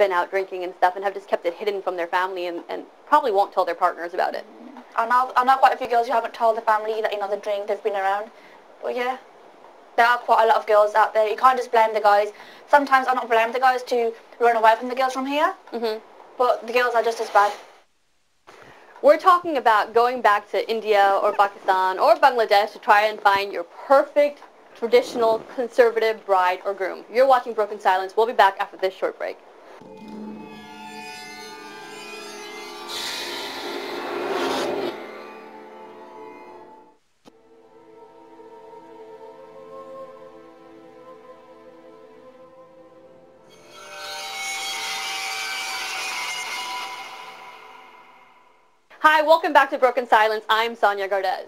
been out drinking and stuff and have just kept it hidden from their family and probably won't tell their partners about it. I know quite a few girls who haven't told the family that, you know, they drink, they've been around. But yeah, there are quite a lot of girls out there. You can't just blame the guys. Sometimes I don't blame the guys to run away from the girls from here, but the girls are just as bad. We're talking about going back to India or Pakistan or Bangladesh to try and find your perfect traditional conservative bride or groom. You're watching Broken Silence. We'll be back after this short break. Hi, welcome back to Broken Silence. I'm Sanyya Gardez.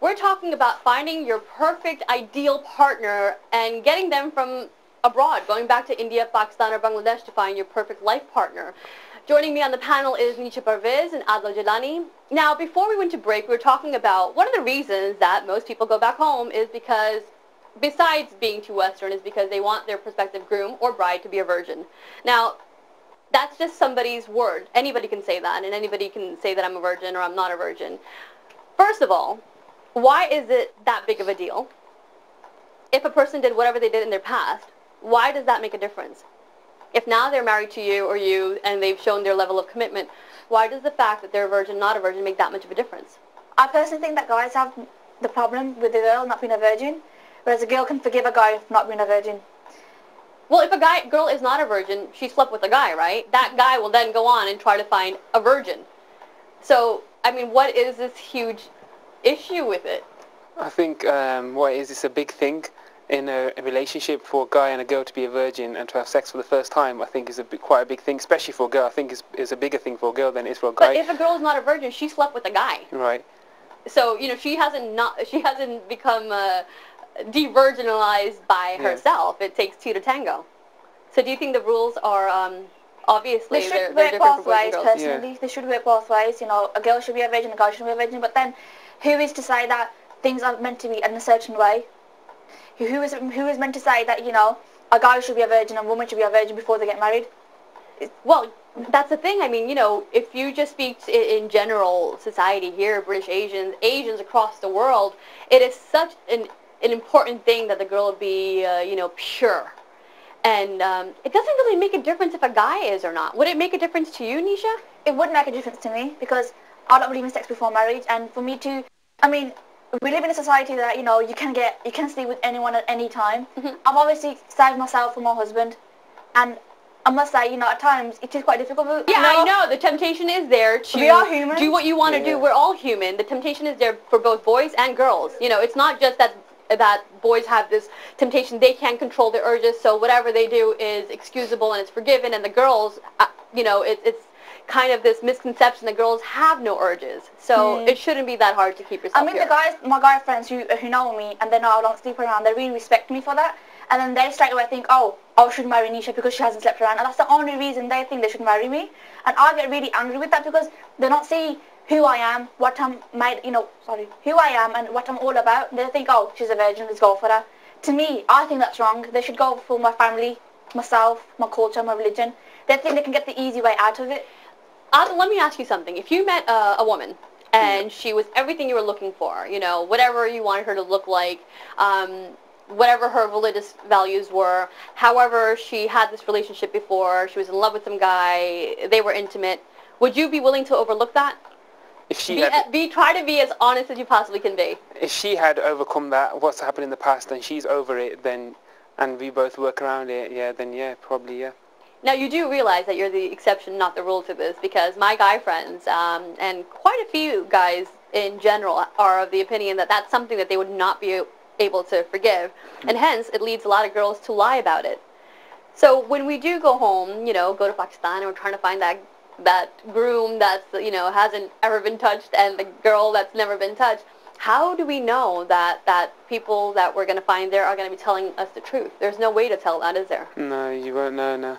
We're talking about finding your perfect ideal partner and getting them from abroad, going back to India, Pakistan, or Bangladesh to find your perfect life partner. Joining me on the panel is Nisha Parvez and Adla Jalani. Now, before we went to break, we were talking about one of the reasons that most people go back home is because, besides being too Western, is because they want their prospective groom or bride to be a virgin. Now, that's just somebody's word. Anybody can say that, and anybody can say that I'm a virgin or I'm not a virgin. First of all, why is it that big of a deal? If a person did whatever they did in their past, why does that make a difference? If now they're married to you or you and they've shown their level of commitment, why does the fact that they're a virgin, not a virgin, make that much of a difference? I personally think that guys have the problem with the girl not being a virgin, whereas a girl can forgive a guy for not being a virgin. Well, if a girl is not a virgin, she slept with a guy, right? That guy will then go on and try to find a virgin. So, I mean, what is this huge issue with it? I think what it is, it's a big thing in a relationship for a guy and a girl to be a virgin and to have sex for the first time. I think is quite a big thing, especially for a girl. I think it's a bigger thing for a girl than it is for a guy. But if a girl is not a virgin, she slept with a guy. Right. So, you know, she hasn't become de-virginalized by herself. It takes two to tango. So do you think the rules are obviously they they're should work different both for boys ways and girls? personally. Yeah. They should work both ways. You know, a girl should be a virgin, a guy should be a virgin. But then, who is to say that things are meant to be in a certain way? Who is meant to say that, you know, a guy should be a virgin and a woman should be a virgin before they get married? Well, that's the thing. I mean, you know, if you just speak in general society here, British Asians across the world, it is such an important thing that the girl be, you know, pure. And it doesn't really make a difference if a guy is or not. Would it make a difference to you, Nisha? It would make a difference to me because I don't believe in sex before marriage, and for me to, I mean, we live in a society that, you know, you can sleep with anyone at any time. I've obviously saved myself from my husband, and I must say, you know, at times it is quite difficult. Yeah, I know. The temptation is there to we are human. Do what you want to do. We're all human. The temptation is there for both boys and girls. You know, it's not just that boys have this temptation. They can't control their urges, so whatever they do is excusable and it's forgiven. And the girls, you know, it's kind of this misconception that girls have no urges. So it shouldn't be that hard to keep yourself pure. The guys, my guy friends who know me and they know I don't sleep around, they really respect me for that. And then they straight away think, oh, I should marry Nisha because she hasn't slept around. And that's the only reason they think they should marry me. And I get really angry with that because they don't see who I am, what I'm made, you know, who I am and what I'm all about. They think, oh, she's a virgin, let's go for her. To me, I think that's wrong. They should go for my family, myself, my culture, my religion. They think they can get the easy way out of it. Let me ask you something. If you met a woman and she was everything you were looking for, you know, whatever you wanted her to look like, whatever her religious values were, however she had this relationship before, she was in love with some guy, they were intimate, would you be willing to overlook that? If she try to be as honest as you possibly can be. If she had overcome that, what's happened in the past, and she's over it, then, and we both work around it, then probably. Now you do realize that you're the exception, not the rule to this, because my guy friends, and quite a few guys in general, are of the opinion that that's something that they would not be able to forgive, and hence it leads a lot of girls to lie about it. So when we do go home, you know, go to Pakistan, and we're trying to find that groom that's, you know, hasn't ever been touched and the girl that's never been touched, how do we know that people that we're going to find there are going to be telling us the truth? There's no way to tell that, is there? No, you won't know, no.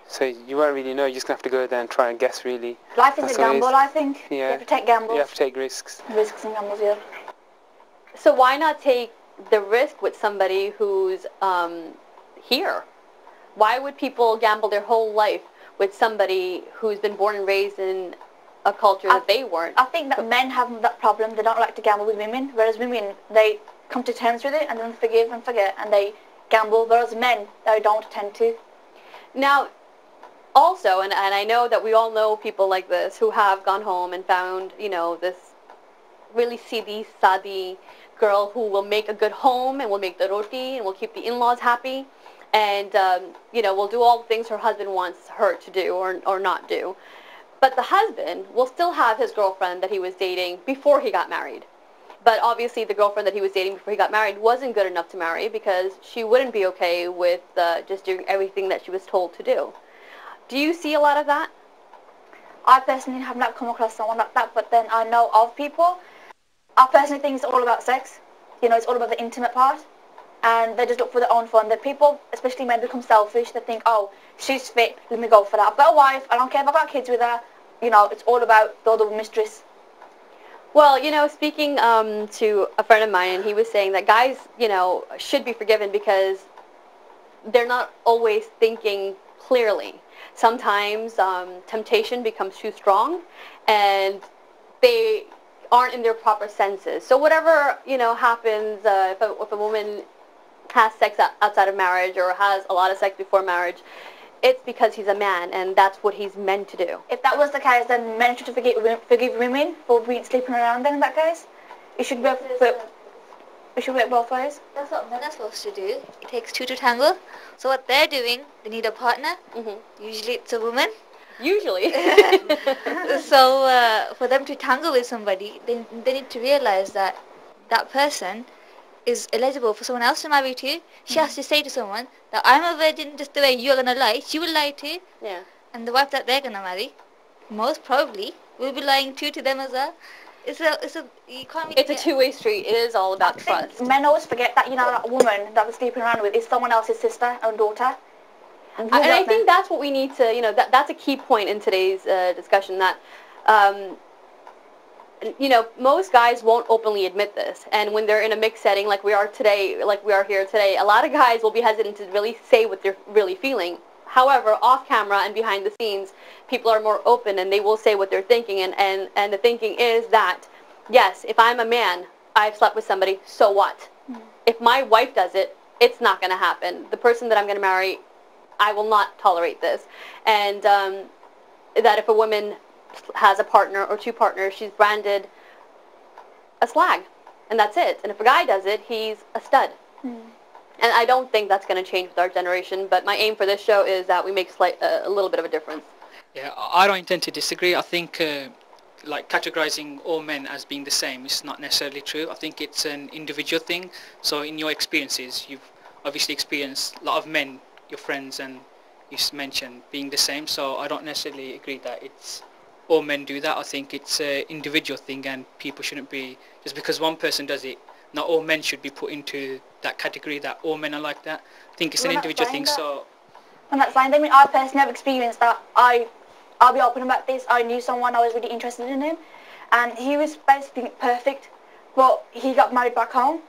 So you won't really know, you're just going to have to go there and try and guess, really. Life is a gamble, I think. Yeah. You have to take gambles. You have to take risks. Risks and gambles, yeah. So why not take the risk with somebody who's here? Why would people gamble their whole life with somebody who's been born and raised in a culture that they weren't. I think that men have that problem. They don't like to gamble with women, whereas women, they come to terms with it and then forgive and forget, and they gamble, whereas men, they don't tend to. Now, also, and I know that we all know people like this who have gone home and found, you know, this really sidi, sadi girl who will make a good home and will make the roti and will keep the in-laws happy, and you know, will do all the things her husband wants her to do or not do. But the husband will still have his girlfriend that he was dating before he got married. But obviously the girlfriend that he was dating before he got married wasn't good enough to marry because she wouldn't be okay with just doing everything that she was told to do. Do you see a lot of that? I personally have not come across someone like that, but then I know of people. I personally think it's all about sex. You know, it's all about the intimate part. And they just look for their own fun. That people, especially men, become selfish. They think, oh, she's fit, let me go for that. I've got a wife, I don't care if I've got kids with her. You know, it's all about the other mistress. Well, you know, speaking to a friend of mine, and he was saying that guys, you know, should be forgiven because they're not always thinking clearly. Sometimes temptation becomes too strong, and they aren't in their proper senses. So whatever, you know, happens, if a woman has sex outside of marriage or has a lot of sex before marriage, it's because he's a man, and that's what he's meant to do. If that was the case, then men should forgive women for sleeping around then in that case. It should be both ways. That's what men are supposed to do. It takes two to tango. So what they're doing, they need a partner. Usually it's a woman. Usually. So for them to tango with somebody, they need to realize that that person is eligible for someone else to marry to. She has to say to someone that I'm a virgin just the way you're going to lie. She will lie too. Yeah. And the wife that they're going to marry, most probably, will be lying too to them as well. It's a two-way street. It is all about trust. Men always forget that, you know, that woman that they're sleeping around with is someone else's sister and daughter. And I think that's what we need to, you know, that's a key point in today's discussion, that, you know, most guys won't openly admit this. And when they're in a mixed setting like we are here today, a lot of guys will be hesitant to really say what they're really feeling. However, off camera and behind the scenes, people are more open and they will say what they're thinking. And the thinking is that, yes, if I'm a man, I've slept with somebody, so what? If my wife does it, it's not going to happen. The person that I'm going to marry, I will not tolerate this. And that if a woman has a partner or two partners, she's branded a slag. And that's it. And if a guy does it, he's a stud. And I don't think that's going to change with our generation, but my aim for this show is that we make a little bit of a difference. Yeah, I don't intend to disagree. I think like categorizing all men as being the same is not necessarily true. I think it's an individual thing. So in your experiences, you've obviously experienced a lot of men, your friends, and you mentioned being the same. So I don't necessarily agree that it's all men do that. I think it's an individual thing, and people shouldn't be, just because one person does it, not all men should be put into that category that all men are like that. I think it's an individual thing. So I'm not saying that. I mean, I personally have experienced that. I'll be open about this. I knew someone, I was really interested in him, and he was basically perfect, but he got married back home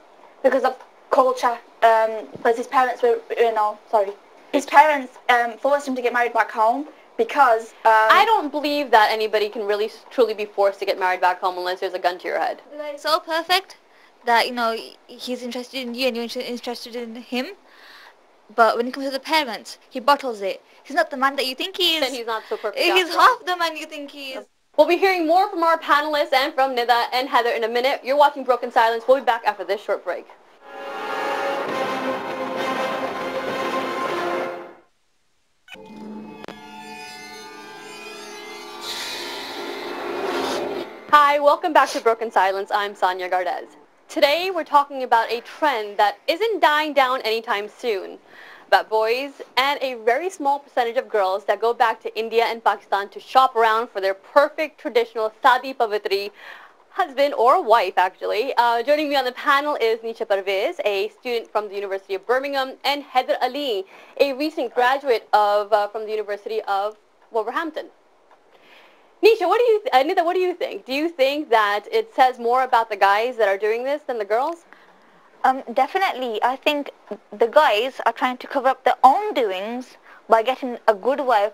because of culture, because his parents were, his parents forced him to get married back home because... I don't believe that anybody can really truly be forced to get married back home unless there's a gun to your head. It's so perfect that, you know, he's interested in you and you're interested in him. But when it comes to the parents, he bottles it. He's not the man that you think he is. Then he's not so perfect. He's half the man you think he is. We'll be hearing more from our panelists and from Nida and Heather in a minute. You're watching Broken Silence. We'll be back after this short break. Hi, welcome back to Broken Silence. I'm Sanyya Gardez. Today we're talking about a trend that isn't dying down anytime soon, about boys and a very small percentage of girls that go back to India and Pakistan to shop around for their perfect traditional Sadi Pavitri husband or wife, actually. Joining me on the panel is Nisha Parvez, a student from the University of Birmingham, and Heather Ali, a recent graduate from the University of Wolverhampton. Nisha, Nida, what do you think? Do you think that it says more about the guys that are doing this than the girls? Definitely. I think the guys are trying to cover up their own doings by getting a good wife